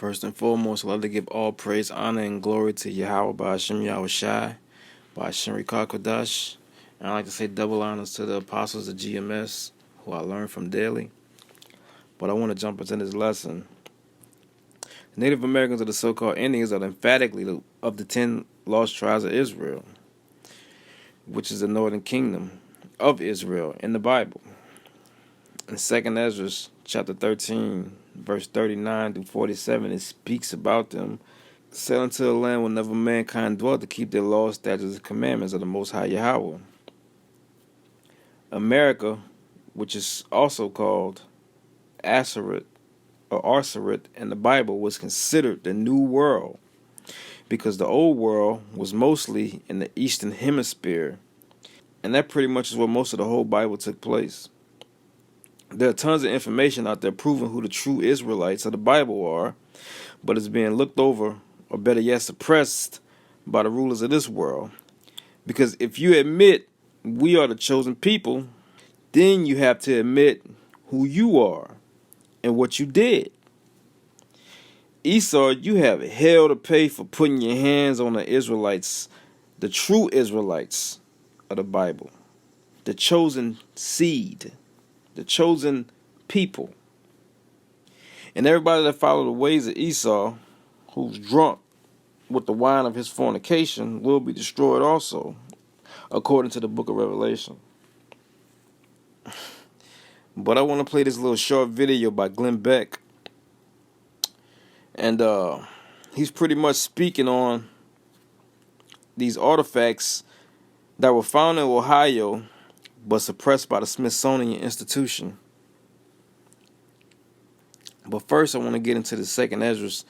First and foremost, I love to give all praise, honor, and glory to Yahweh by Hashem Yahushai, by Hashem Rikah Kodash. And I like to say double honors to the apostles of GMS, who I learn from daily. But I want to jump into this lesson. The Native Americans, or the so-called Indians, are emphatically of the 10 lost tribes of Israel, which is the northern kingdom of Israel in the Bible. In 2nd Ezra, chapter 13, verse 39 through 47, it speaks about them sailing to a land where never mankind dwelt to keep their laws, statutes, and commandments of the Most High Yahweh. America, which is also called Asarit or Arsarit in the Bible, was considered the New World because the Old World was mostly in the Eastern Hemisphere, and that pretty much is where most of the whole Bible took place. There are tons of information out there proving who the true Israelites of the Bible are, but it's being looked over, or better yet, suppressed by the rulers of this world. Because if you admit we are the chosen people, then you have to admit who you are and what you did. Esau, you have hell to pay for putting your hands on the Israelites, the true Israelites of the Bible, the chosen seed, the chosen people. And everybody that followed the ways of Esau, who's drunk with the wine of his fornication, will be destroyed also, according to the book of Revelation. But I want to play this little short video by Glenn Beck. And he's pretty much speaking on these artifacts that were found in Ohio but suppressed by the Smithsonian Institution. But first, I want to get into the 2nd Ezra,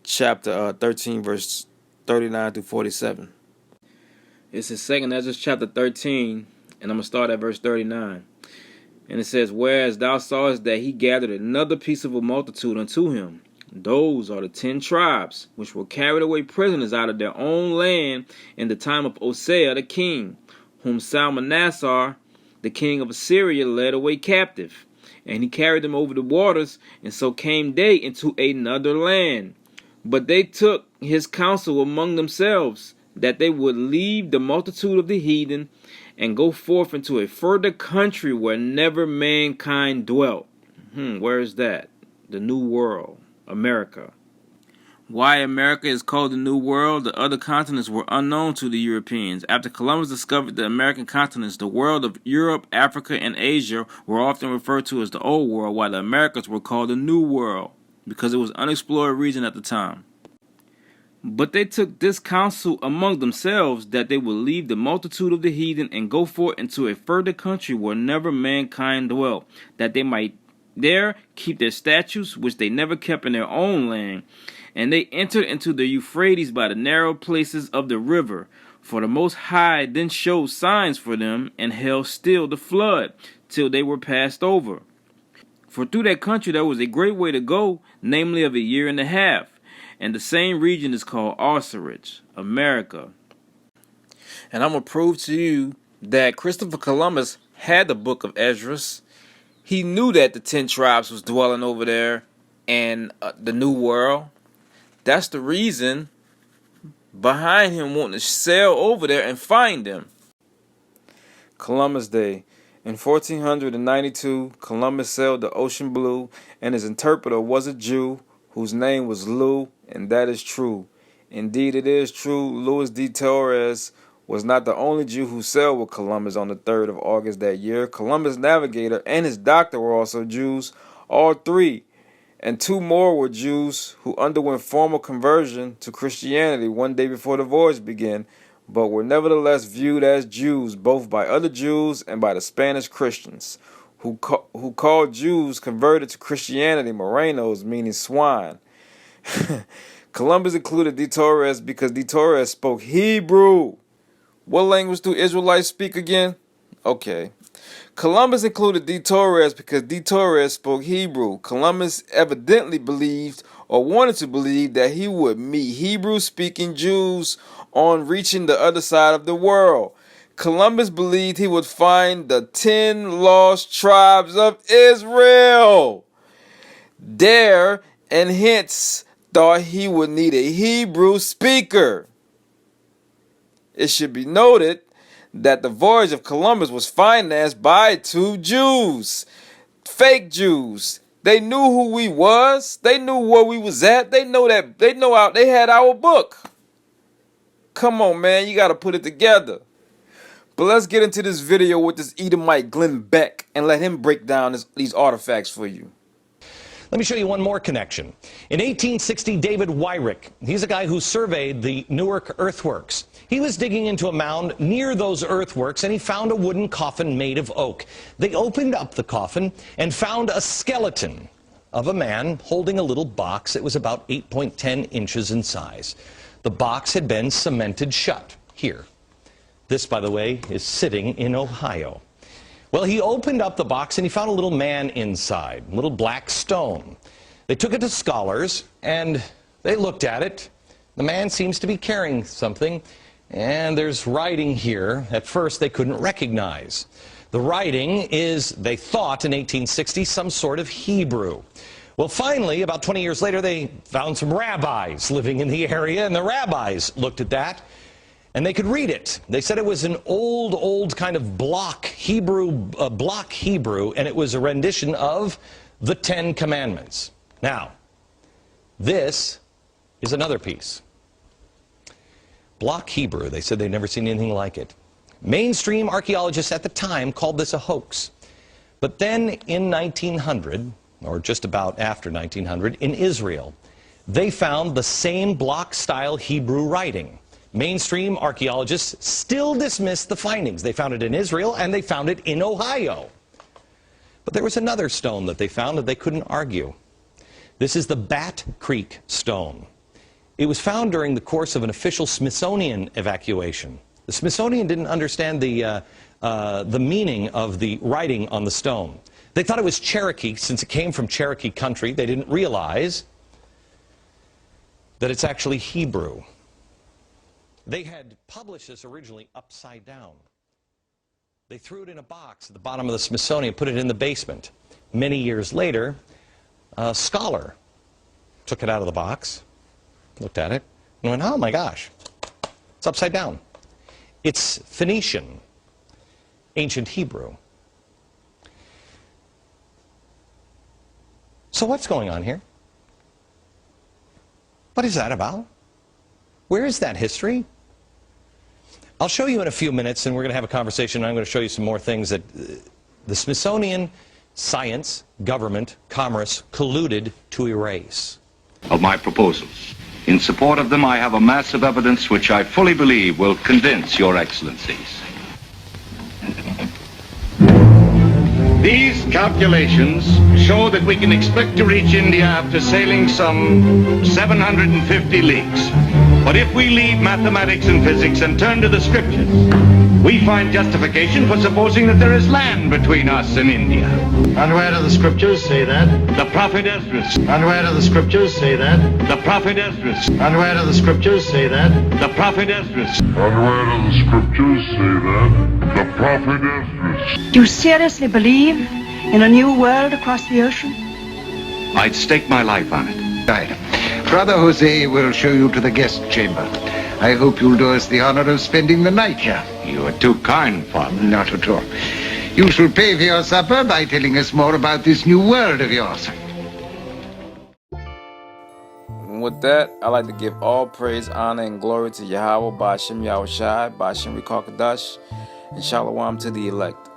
chapter 13, verse 39 through 47. It's in 2nd Ezra, chapter 13, and I'm going to start at verse 39. And it says, "Whereas thou sawest that he gathered another piece of a multitude unto him, those are the 10 tribes, which were carried away prisoners out of their own land in the time of Osea the king, whom Salmanassar, the king of Assyria, led away captive. And he carried them over the waters, and so came they into another land. But they took his counsel among themselves, that they would leave the multitude of the heathen, and go forth into a further country where never mankind dwelt." Where is that? The New World, America. Why America is called the New World? The other continents were unknown to the Europeans. After Columbus discovered the American continents, the world of Europe, Africa, and Asia were often referred to as the Old World, while the Americas were called the New World, because it was an unexplored region at the time. But they took this counsel among themselves, that they would leave the multitude of the heathen and go forth into a further country where never mankind dwelt, that they might there keep their statutes, which they never kept in their own land. And they entered into the Euphrates by the narrow places of the river. For the Most High then showed signs for them, and held still the flood, till they were passed over. For through that country there was a great way to go, namely of a year and a half. And the same region is called Arsarit, America. And I'm going to prove to you that Christopher Columbus had the book of Esdras. He knew that the 10 tribes was dwelling over there in the New World. That's the reason behind him wanting to sail over there and find them. Columbus Day. In 1492, Columbus sailed the ocean blue, and his interpreter was a Jew whose name was Lou, and that is true. Indeed, it is true. Louis de Torres was not the only Jew who sailed with Columbus on the 3rd of August that year. Columbus' navigator and his doctor were also Jews, all three. And 2 more were Jews who underwent formal conversion to Christianity one day before the voyage began, but were nevertheless viewed as Jews both by other Jews and by the Spanish Christians, who called Jews converted to Christianity Morenos, meaning swine. Columbus included de Torres because de Torres spoke Hebrew. What language do Israelites speak again? Okay. Columbus included de Torres because de Torres spoke Hebrew. Columbus evidently believed or wanted to believe that he would meet Hebrew-speaking Jews on reaching the other side of the world. Columbus believed he would find the 10 lost tribes of Israel there, and hence thought he would need a Hebrew speaker. It should be noted that the voyage of Columbus was financed by two Jews, fake Jews. They knew who we was. They knew where we was at. They had our book. Come on, man, you got to put it together. But let's get into this video with this Edomite Glenn Beck and let him break down these artifacts for you. Let me show you one more connection. In 1860, David Wyrick, he's a guy who surveyed the Newark earthworks. He was digging into a mound near those earthworks, and he found a wooden coffin made of oak. They opened up the coffin and found a skeleton of a man holding a little box. It was about 8.10 inches in size. The box had been cemented shut here. This, by the way, is sitting in Ohio. Well, he opened up the box and he found a little man inside, a little black stone. They took it to scholars and they looked at it. The man seems to be carrying something, and there's writing here at first they couldn't recognize. The writing is, they thought in 1860, some sort of Hebrew. Well, finally, about 20 years later, they found some rabbis living in the area, and the rabbis looked at that, and they could read it. They said it was an old kind of block Hebrew, and it was a rendition of the Ten Commandments. Now, this is another piece. Block Hebrew, they said they'd never seen anything like it. Mainstream archaeologists at the time called this a hoax. But then in 1900, or just about after 1900, in Israel, they found the same block-style Hebrew writing. Mainstream archaeologists still dismiss the findings. They found it in Israel, and they found it in Ohio. But there was another stone that they found that they couldn't argue. This is the Bat Creek stone. It was found during the course of an official Smithsonian evacuation. The Smithsonian didn't understand the meaning of the writing on the stone. They thought it was Cherokee, since it came from Cherokee country. They didn't realize that it's actually Hebrew. They had published this originally upside down. They threw it in a box at the bottom of the Smithsonian, put it in the basement. Many years later, a scholar took it out of the box, looked at it, and went, oh my gosh, it's upside down. It's Phoenician, ancient Hebrew. So what's going on here? What is that about? Where is that history? I'll show you in a few minutes, and we're going to have a conversation. I'm going to show you some more things that the Smithsonian, science, government, commerce colluded to erase. Of my proposals. In support of them, I have a mass of evidence which I fully believe will convince your excellencies. These calculations show that we can expect to reach India after sailing some 750 leagues. But if we leave mathematics and physics and turn to the scriptures, we find justification for supposing that there is land between us and India. And where do the scriptures say that? The prophet Esdras. And where do the scriptures say that? The prophet Esdras. And where do the scriptures say that? The prophet Esdras. And where do the scriptures say that? The prophet Esdras. Do you seriously believe in a new world across the ocean? I'd stake my life on it. Right. Brother Jose will show you to the guest chamber. I hope you'll do us the honor of spending the night here. You are too kind, Father. Not at all. You shall pay for your supper by telling us more about this new world of yours. And with that, I'd like to give all praise, honor, and glory to Yahweh, Ba'ashem Yahushai, Ba'ashem Rikakadash, and Shalom to the elect.